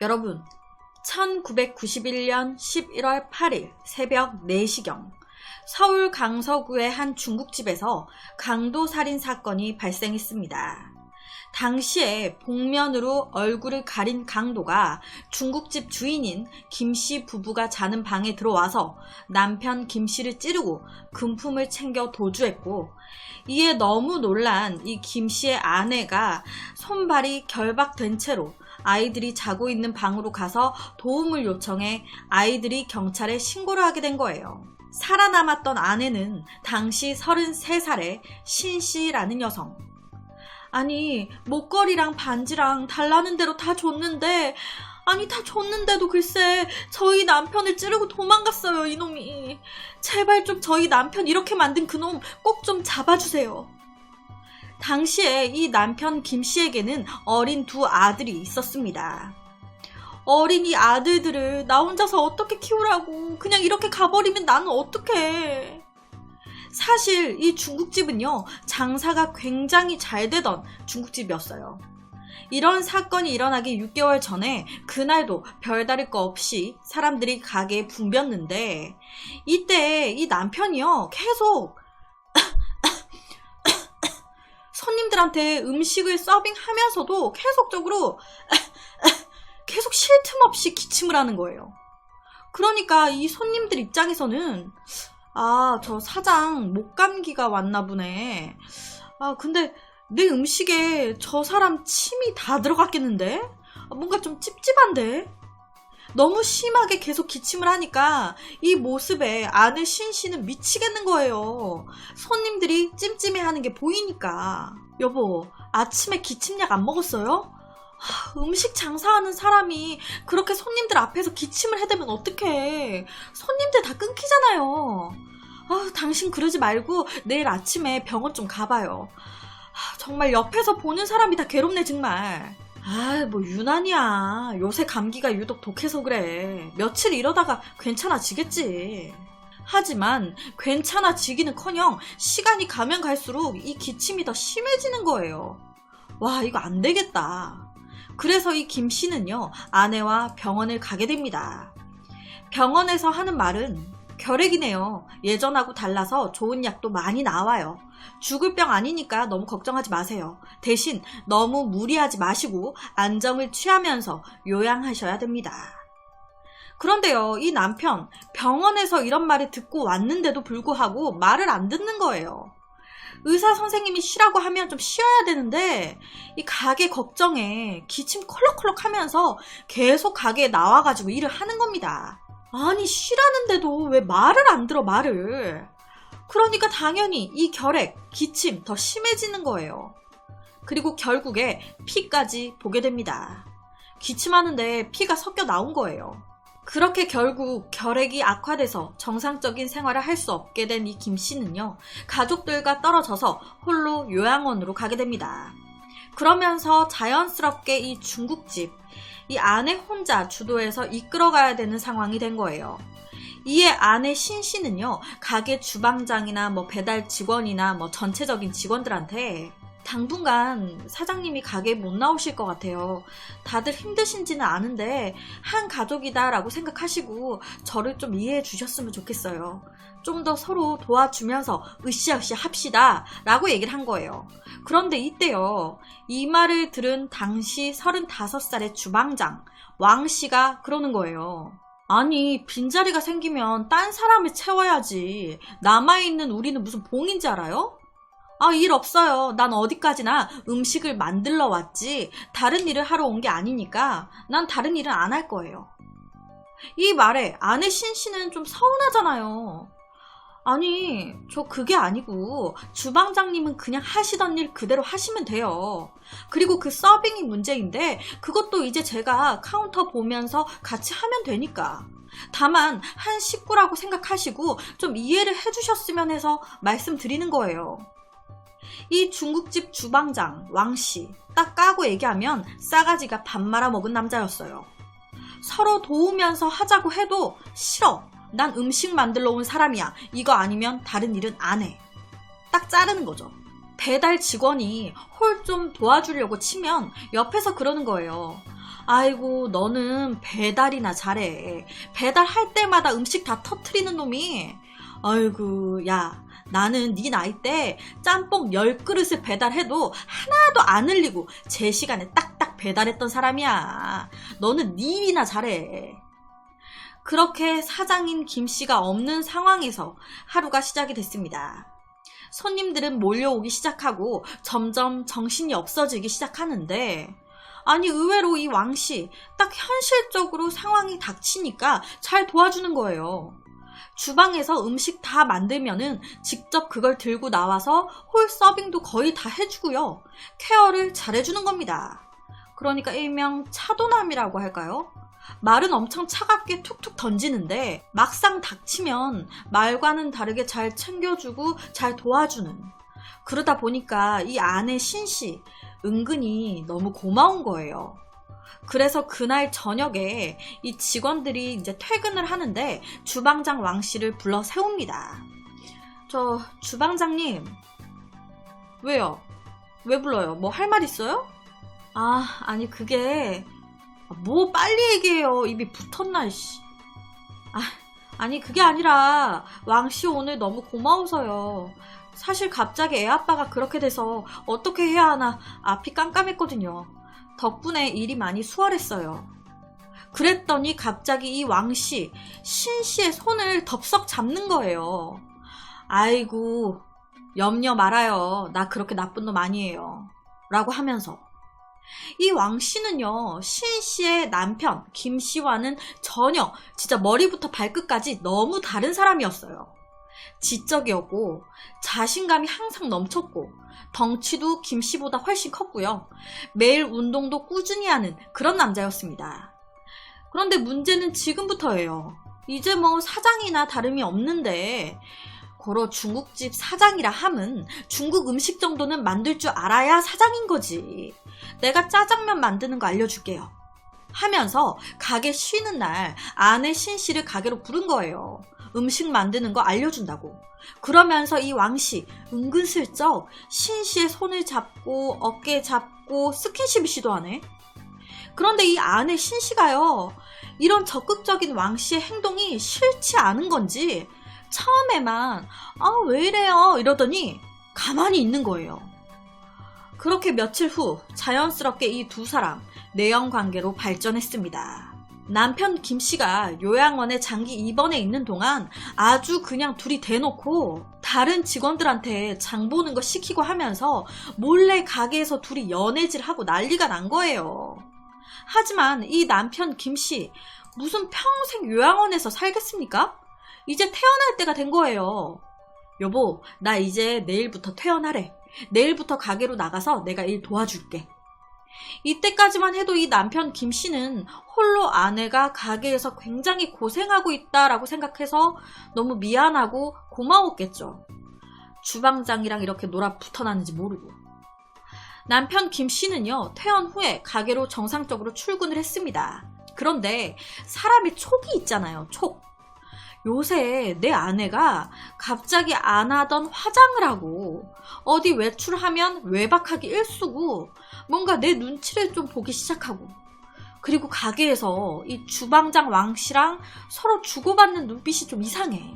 여러분, 1991년 11월 8일 새벽 4시경 서울 강서구의 한 중국집에서 강도살인 사건이 발생했습니다. 당시에 복면으로 얼굴을 가린 강도가 중국집 주인인 김씨 부부가 자는 방에 들어와서 남편 김씨를 찌르고 금품을 챙겨 도주했고, 이에 너무 놀란 이 김씨의 아내가 손발이 결박된 채로 아이들이 자고 있는 방으로 가서 도움을 요청해 아이들이 경찰에 신고를 하게 된 거예요. 살아남았던 아내는 당시 33살의 신씨라는 여성. 아니, 목걸이랑 반지랑 달라는 대로 다 줬는데, 다 줬는데도 글쎄 저희 남편을 찌르고 도망갔어요, 이놈이. 제발 좀 저희 남편 이렇게 만든 그놈 꼭 좀 잡아주세요. 당시에 이 남편 김씨에게는 어린 2 아들이 있었습니다. 어린 이 아들들을 나 혼자서 어떻게 키우라고, 그냥 이렇게 가버리면 나는 어떡해. 사실 이 중국집은요, 장사가 굉장히 잘 되던 중국집이었어요. 이런 사건이 일어나기 6개월 전에 그날도 별다를 거 없이 사람들이 가게에 붐볐는데, 이때 이 남편이요, 계속 손님들한테 음식을 서빙하면서도 계속적으로 계속 쉴 틈 없이 기침을 하는 거예요. 그러니까 이 손님들 입장에서는 저 사장 목감기가 왔나 보네. 근데 내 음식에 저 사람 침이 다 들어갔겠는데? 뭔가 좀 찝찝한데? 너무 심하게 계속 기침을 하니까 이 모습에 아내 신씨는 미치겠는 거예요. 손님들이 찜찜해하는 게 보이니까. 여보, 아침에 기침약 안 먹었어요? 음식 장사하는 사람이 그렇게 손님들 앞에서 기침을 해대면 어떡해. 손님들 다 끊기잖아요. 당신 그러지 말고 내일 아침에 병원 좀 가봐요. 정말 옆에서 보는 사람이 다 괴롭네 정말. 뭐 유난이야. 요새 감기가 유독 독해서 그래. 며칠 이러다가 괜찮아지겠지. 하지만 괜찮아지기는커녕 시간이 가면 갈수록 이 기침이 더 심해지는 거예요. 와, 이거 안 되겠다. 그래서 이 김씨는요, 아내와 병원을 가게 됩니다. 병원에서 하는 말은 결핵이네요. 예전하고 달라서 좋은 약도 많이 나와요. 죽을 병 아니니까 너무 걱정하지 마세요. 대신 너무 무리하지 마시고 안정을 취하면서 요양하셔야 됩니다. 그런데요, 이 남편 병원에서 이런 말을 듣고 왔는데도 불구하고 말을 안 듣는 거예요. 의사 선생님이 쉬라고 하면 좀 쉬어야 되는데 이 가게 걱정에 기침 콜록콜록 하면서 계속 가게에 나와가지고 일을 하는 겁니다. 아니, 쉬라는데도 왜 말을 안 들어, 말을. 그러니까 당연히 이 결핵, 기침 더 심해지는 거예요. 그리고 결국에 피까지 보게 됩니다. 기침하는데 피가 섞여 나온 거예요. 그렇게 결국 결핵이 악화돼서 정상적인 생활을 할 수 없게 된 이 김씨는요, 가족들과 떨어져서 홀로 요양원으로 가게 됩니다. 그러면서 자연스럽게 이 중국집, 이 아내 혼자 주도해서 이끌어가야 되는 상황이 된 거예요. 이에 아내 신씨는요, 가게 주방장이나 배달 직원이나 전체적인 직원들한테 당분간 사장님이 가게에 못 나오실 것 같아요. 다들 힘드신지는 아는데 한 가족이다 라고 생각하시고 저를 좀 이해해 주셨으면 좋겠어요. 좀 더 서로 도와주면서 으쌰으쌰 합시다 라고 얘기를 한 거예요. 그런데 이때요, 이 말을 들은 당시 35살의 주방장 왕씨가 그러는 거예요. 아니, 빈자리가 생기면 딴 사람을 채워야지. 남아있는 우리는 무슨 봉인지 알아요? 일 없어요. 난 어디까지나 음식을 만들러 왔지 다른 일을 하러 온 게 아니니까 난 다른 일은 안 할 거예요. 이 말에 아내 신씨는 좀 서운하잖아요. 아니, 저 그게 아니고 주방장님은 그냥 하시던 일 그대로 하시면 돼요. 그리고 그 서빙이 문제인데 그것도 이제 제가 카운터 보면서 같이 하면 되니까. 다만 한 식구라고 생각하시고 좀 이해를 해주셨으면 해서 말씀드리는 거예요. 이 중국집 주방장 왕씨, 딱 까고 얘기하면 싸가지가 밥 말아먹은 남자였어요. 서로 도우면서 하자고 해도 싫어. 난 음식 만들러 온 사람이야. 이거 아니면 다른 일은 안 해. 딱 자르는 거죠. 배달 직원이 홀 좀 도와주려고 치면 옆에서 그러는 거예요. 아이고, 너는 배달이나 잘해. 배달할 때마다 음식 다 터트리는 놈이. 아이고, 야, 나는 네 나이 때 짬뽕 10그릇을 배달해도 하나도 안 흘리고 제 시간에 딱딱 배달했던 사람이야. 너는 네 일이나 잘해. 그렇게 사장인 김씨가 없는 상황에서 하루가 시작이 됐습니다. 손님들은 몰려오기 시작하고 점점 정신이 없어지기 시작하는데, 아니 의외로 이 왕씨 딱 현실적으로 상황이 닥치니까 잘 도와주는 거예요. 주방에서 음식 다 만들면은 직접 그걸 들고 나와서 홀 서빙도 거의 다 해주고요. 케어를 잘해주는 겁니다. 그러니까 일명 차도남이라고 할까요? 말은 엄청 차갑게 툭툭 던지는데 막상 닥치면 말과는 다르게 잘 챙겨주고 잘 도와주는, 그러다 보니까 이 아내 신씨 은근히 너무 고마운 거예요. 그래서 그날 저녁에 이 직원들이 이제 퇴근을 하는데 주방장 왕씨를 불러 세웁니다. 저 주방장님, 왜요? 왜 불러요? 뭐 할 말 있어요? 아니 그게 뭐 빨리 얘기해요. 입이 붙었나 씨. 아니 그게 아니라 왕씨 오늘 너무 고마워서요. 사실 갑자기 애아빠가 그렇게 돼서 어떻게 해야 하나 앞이 깜깜했거든요. 덕분에 일이 많이 수월했어요. 그랬더니 갑자기 이 왕씨, 신씨의 손을 덥석 잡는 거예요. 아이고, 염려 말아요. 나 그렇게 나쁜 놈 아니에요. 라고 하면서. 이 왕씨는요, 신씨의 남편 김씨와는 전혀 진짜 머리부터 발끝까지 너무 다른 사람이었어요. 지적이었고 자신감이 항상 넘쳤고 덩치도 김씨보다 훨씬 컸고요. 매일 운동도 꾸준히 하는 그런 남자였습니다. 그런데 문제는 지금부터예요. 이제 뭐 사장이나 다름이 없는데, 고로 중국집 사장이라 함은 중국 음식 정도는 만들 줄 알아야 사장인 거지. 내가 짜장면 만드는 거 알려줄게요. 하면서 가게 쉬는 날 아내 신씨를 가게로 부른 거예요. 음식 만드는 거 알려준다고. 그러면서 이 왕씨 은근슬쩍 신씨의 손을 잡고 어깨 잡고 스킨십을 시도하네. 그런데 이 아내 신씨가요, 이런 적극적인 왕씨의 행동이 싫지 않은 건지 처음에만 왜 이래요 이러더니 가만히 있는 거예요. 그렇게 며칠 후 자연스럽게 이 두 사람 내연 관계로 발전했습니다. 남편 김씨가 요양원에 장기 입원해 있는 동안 아주 그냥 둘이 대놓고 다른 직원들한테 장 보는 거 시키고 하면서 몰래 가게에서 둘이 연애질하고 난리가 난 거예요. 하지만 이 남편 김씨 무슨 평생 요양원에서 살겠습니까? 이제 태어날 때가 된 거예요. 여보, 나 이제 내일부터 퇴원하래. 내일부터 가게로 나가서 내가 일 도와줄게. 이때까지만 해도 이 남편 김씨는 홀로 아내가 가게에서 굉장히 고생하고 있다라고 생각해서 너무 미안하고 고마웠겠죠. 주방장이랑 이렇게 놀아 붙어놨는지 모르고. 남편 김씨는요, 퇴원 후에 가게로 정상적으로 출근을 했습니다. 그런데 사람이 촉이 있잖아요, 촉. 요새 내 아내가 갑자기 안 하던 화장을 하고 어디 외출하면 외박하기 일쑤고 뭔가 내 눈치를 좀 보기 시작하고, 그리고 가게에서 이 주방장 왕씨랑 서로 주고받는 눈빛이 좀 이상해.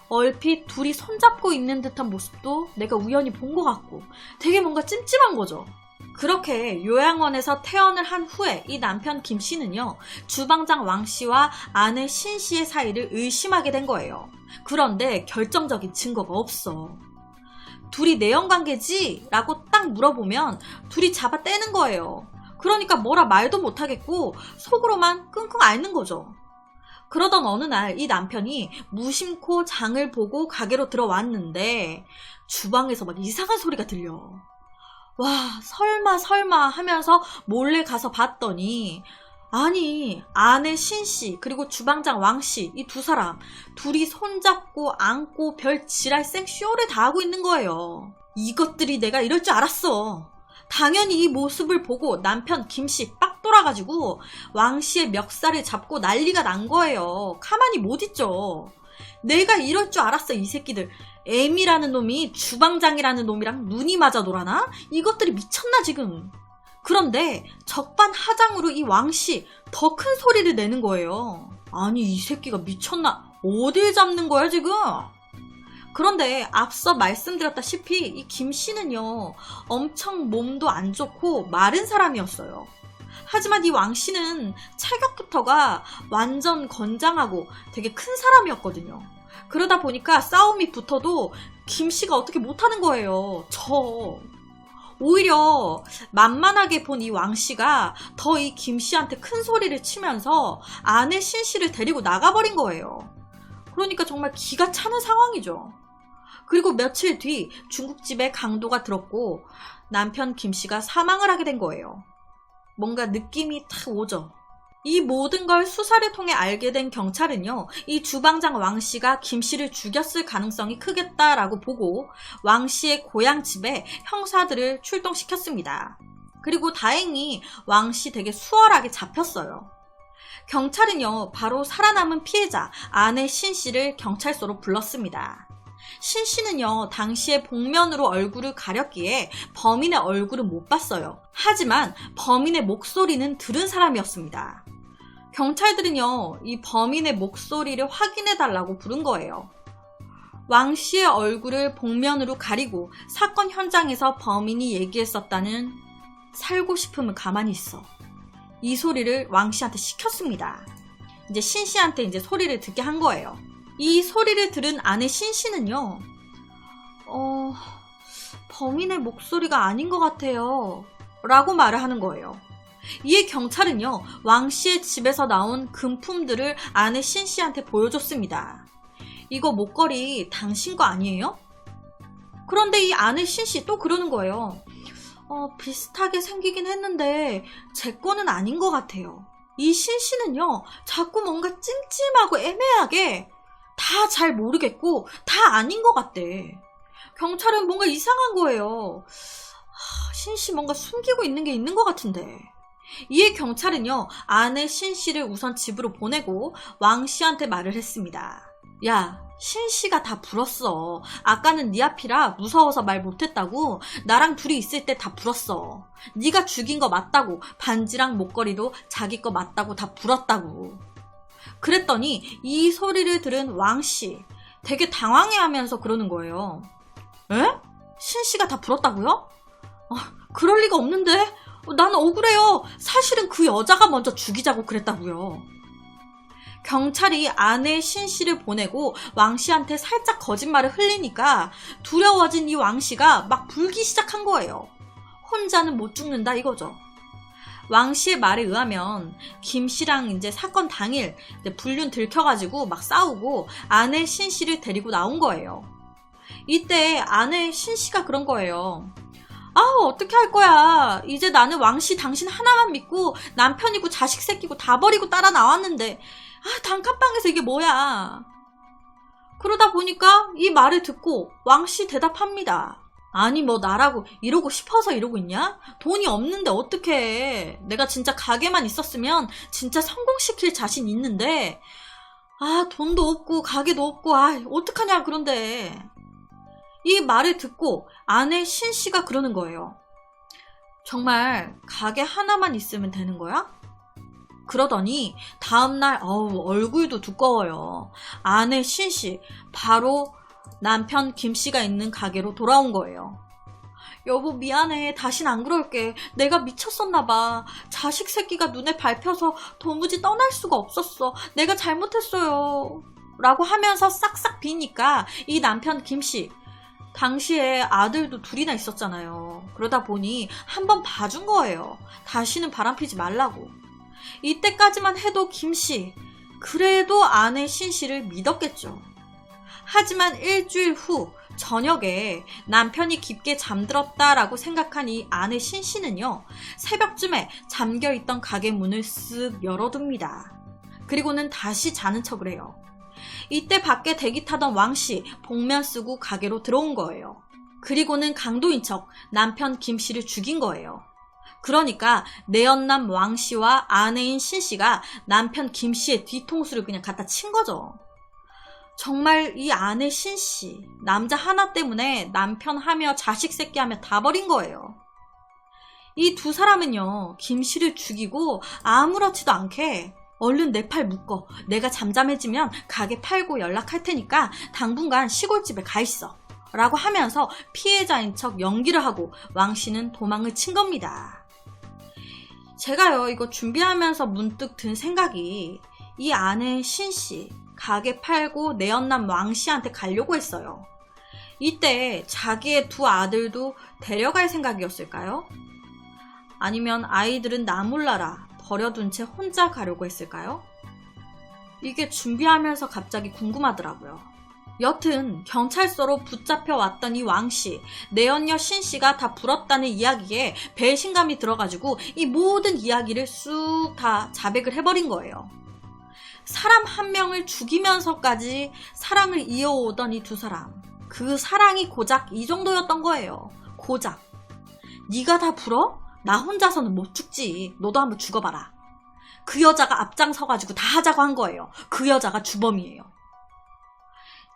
얼핏 둘이 손잡고 있는 듯한 모습도 내가 우연히 본 것 같고 되게 뭔가 찜찜한 거죠. 그렇게 요양원에서 퇴원을 한 후에 이 남편 김씨는요, 주방장 왕씨와 아내 신씨의 사이를 의심하게 된 거예요. 그런데 결정적인 증거가 없어. 둘이 내연관계지? 라고 딱 물어보면 둘이 잡아 떼는 거예요. 그러니까 뭐라 말도 못하겠고 속으로만 끙끙 앓는 거죠. 그러던 어느 날 이 남편이 무심코 장을 보고 가게로 들어왔는데 주방에서 막 이상한 소리가 들려. 와, 설마 하면서 몰래 가서 봤더니, 아니 아내 신씨 그리고 주방장 왕씨 이 두 사람 둘이 손잡고 안고 별 지랄 생쇼를 다 하고 있는 거예요. 이것들이 내가 이럴 줄 알았어. 당연히 이 모습을 보고 남편 김씨 빡 돌아가지고 왕씨의 멱살을 잡고 난리가 난 거예요. 가만히 못 있죠. 내가 이럴 줄 알았어. 이 새끼들. M이라는 놈이 주방장이라는 놈이랑 눈이 맞아 놀아나? 이것들이 미쳤나 지금. 그런데 적반하장으로 이 왕씨 더 큰 소리를 내는 거예요. 아니 이 새끼가 미쳤나? 어딜 잡는 거야 지금? 그런데 앞서 말씀드렸다시피 이 김씨는요 엄청 몸도 안 좋고 마른 사람이었어요. 하지만 이 왕씨는 체격부터가 완전 건장하고 되게 큰 사람이었거든요. 그러다 보니까 싸움이 붙어도 김씨가 어떻게 못하는 거예요. 오히려 만만하게 본 이 왕씨가 더 이 김씨한테 큰 소리를 치면서 아내 신씨를 데리고 나가버린 거예요. 그러니까 정말 기가 차는 상황이죠. 그리고 며칠 뒤 중국집에 강도가 들었고 남편 김씨가 사망을 하게 된 거예요. 뭔가 느낌이 탁 오죠. 이 모든 걸 수사를 통해 알게 된 경찰은요, 이 주방장 왕씨가 김씨를 죽였을 가능성이 크겠다라고 보고 왕씨의 고향집에 형사들을 출동시켰습니다. 그리고 다행히 왕씨 되게 수월하게 잡혔어요. 경찰은요, 바로 살아남은 피해자 아내 신씨를 경찰서로 불렀습니다. 신씨는요, 당시에 복면으로 얼굴을 가렸기에 범인의 얼굴은 못 봤어요. 하지만 범인의 목소리는 들은 사람이었습니다. 경찰들은요, 이 범인의 목소리를 확인해달라고 부른 거예요. 왕씨의 얼굴을 복면으로 가리고 사건 현장에서 범인이 얘기했었다는 살고 싶으면 가만히 있어. 이 소리를 왕씨한테 시켰습니다. 이제 신씨한테 이제 소리를 듣게 한 거예요. 이 소리를 들은 아내 신씨는요, 범인의 목소리가 아닌 것 같아요. 라고 말을 하는 거예요. 이에 경찰은요, 왕씨의 집에서 나온 금품들을 아내 신씨한테 보여줬습니다. 이거 목걸이 당신 거 아니에요? 그런데 이 아내 신씨 또 그러는 거예요. 비슷하게 생기긴 했는데 제 거는 아닌 것 같아요. 이 신씨는요, 자꾸 뭔가 찜찜하고 애매하게 다 잘 모르겠고 다 아닌 것 같대. 경찰은 뭔가 이상한 거예요. 신씨 뭔가 숨기고 있는 게 있는 것 같은데. 이에 경찰은요, 아내 신씨를 우선 집으로 보내고 왕씨한테 말을 했습니다. 야, 신씨가 다 불었어. 아까는 네 앞이라 무서워서 말 못했다고. 나랑 둘이 있을 때 다 불었어. 네가 죽인 거 맞다고. 반지랑 목걸이도 자기 거 맞다고 다 불었다고. 그랬더니 이 소리를 들은 왕씨 되게 당황해하면서 그러는 거예요. 에? 신씨가 다 불었다고요? 그럴 리가 없는데. 난 억울해요. 사실은 그 여자가 먼저 죽이자고 그랬다고요. 경찰이 아내 신씨를 보내고 왕씨한테 살짝 거짓말을 흘리니까 두려워진 이 왕씨가 막 불기 시작한 거예요. 혼자는 못 죽는다 이거죠. 왕씨의 말에 의하면 김씨랑 이제 사건 당일 불륜 들켜가지고 막 싸우고 아내 신씨를 데리고 나온 거예요. 이때 아내 신씨가 그런 거예요. 어떻게 할 거야. 이제 나는 왕씨 당신 하나만 믿고 남편이고 자식 새끼고 다 버리고 따라 나왔는데 단칸방에서 이게 뭐야. 그러다 보니까 이 말을 듣고 왕씨 대답합니다. 아니 뭐 나라고 이러고 싶어서 이러고 있냐? 돈이 없는데 어떡해. 내가 진짜 가게만 있었으면 진짜 성공시킬 자신 있는데 돈도 없고 가게도 없고 어떡하냐 그런데. 이 말을 듣고 아내 신씨가 그러는 거예요. 정말 가게 하나만 있으면 되는 거야? 그러더니 다음날 얼굴도 두꺼워요. 아내 신씨 바로 남편 김씨가 있는 가게로 돌아온 거예요. 여보 미안해. 다신 안 그럴게. 내가 미쳤었나 봐. 자식 새끼가 눈에 밟혀서 도무지 떠날 수가 없었어. 내가 잘못했어요. 라고 하면서 싹싹 비니까 이 남편 김씨 당시에 아들도 둘이나 있었잖아요. 그러다 보니 한번 봐준 거예요. 다시는 바람피지 말라고. 이때까지만 해도 김씨 그래도 아내 신씨를 믿었겠죠. 하지만 일주일 후 저녁에 남편이 깊게 잠들었다라고 생각한 이 아내 신씨는요, 새벽쯤에 잠겨있던 가게 문을 쓱 열어둡니다. 그리고는 다시 자는 척을 해요. 이때 밖에 대기 타던 왕씨 복면 쓰고 가게로 들어온 거예요. 그리고는 강도인 척 남편 김씨를 죽인 거예요. 그러니까 내연남 왕씨와 아내인 신씨가 남편 김씨의 뒤통수를 그냥 갖다 친 거죠. 정말 이 아내 신씨 남자 하나 때문에 남편 하며 자식 새끼 하며 다 버린 거예요. 이 두 사람은요, 김씨를 죽이고 아무렇지도 않게 얼른 내 팔 묶어. 내가 잠잠해지면 가게 팔고 연락할 테니까 당분간 시골집에 가 있어. 라고 하면서 피해자인 척 연기를 하고 왕씨는 도망을 친 겁니다. 제가요, 이거 준비하면서 문득 든 생각이 이 아내 신씨, 가게 팔고 내연남 왕씨한테 가려고 했어요. 이때 자기의 두 아들도 데려갈 생각이었을까요? 아니면 아이들은 나 몰라라 버려둔 채 혼자 가려고 했을까요? 이게 준비하면서 갑자기 궁금하더라고요. 여튼 경찰서로 붙잡혀 왔던 이 왕씨, 내연녀 신씨가 다 불었다는 이야기에 배신감이 들어가지고 이 모든 이야기를 쑥 다 자백을 해버린 거예요. 사람 한 명을 죽이면서까지 사랑을 이어오던 이 두 사람, 그 사랑이 고작 이 정도였던 거예요. 고작. 네가 다 불어? 나 혼자서는 못 죽지. 너도 한번 죽어봐라. 그 여자가 앞장서가지고 다 하자고 한 거예요. 그 여자가 주범이에요.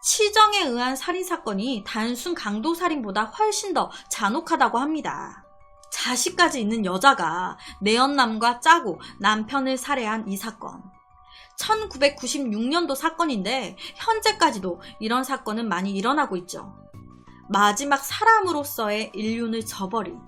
치정에 의한 살인사건이 단순 강도살인보다 훨씬 더 잔혹하다고 합니다. 자식까지 있는 여자가 내연남과 짜고 남편을 살해한 이 사건. 1996년도 사건인데 현재까지도 이런 사건은 많이 일어나고 있죠. 마지막 사람으로서의 인륜을 저버린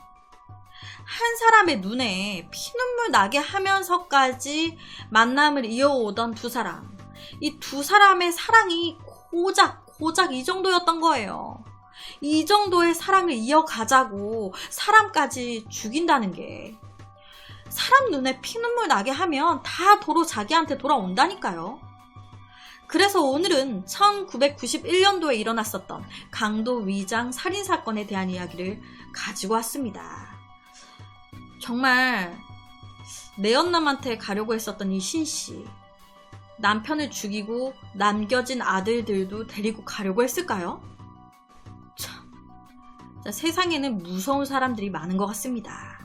한 사람의 눈에 피눈물 나게 하면서까지 만남을 이어오던 두 사람. 이 두 사람의 사랑이 고작 이 정도였던 거예요. 이 정도의 사랑을 이어가자고 사람까지 죽인다는 게 사람 눈에 피눈물 나게 하면 다 도로 자기한테 돌아온다니까요. 그래서 오늘은 1991년도에 일어났었던 강도 위장 살인사건에 대한 이야기를 가지고 왔습니다. 정말 내연남한테 가려고 했었던 이 신씨, 남편을 죽이고 남겨진 아들들도 데리고 가려고 했을까요? 참, 세상에는 무서운 사람들이 많은 것 같습니다.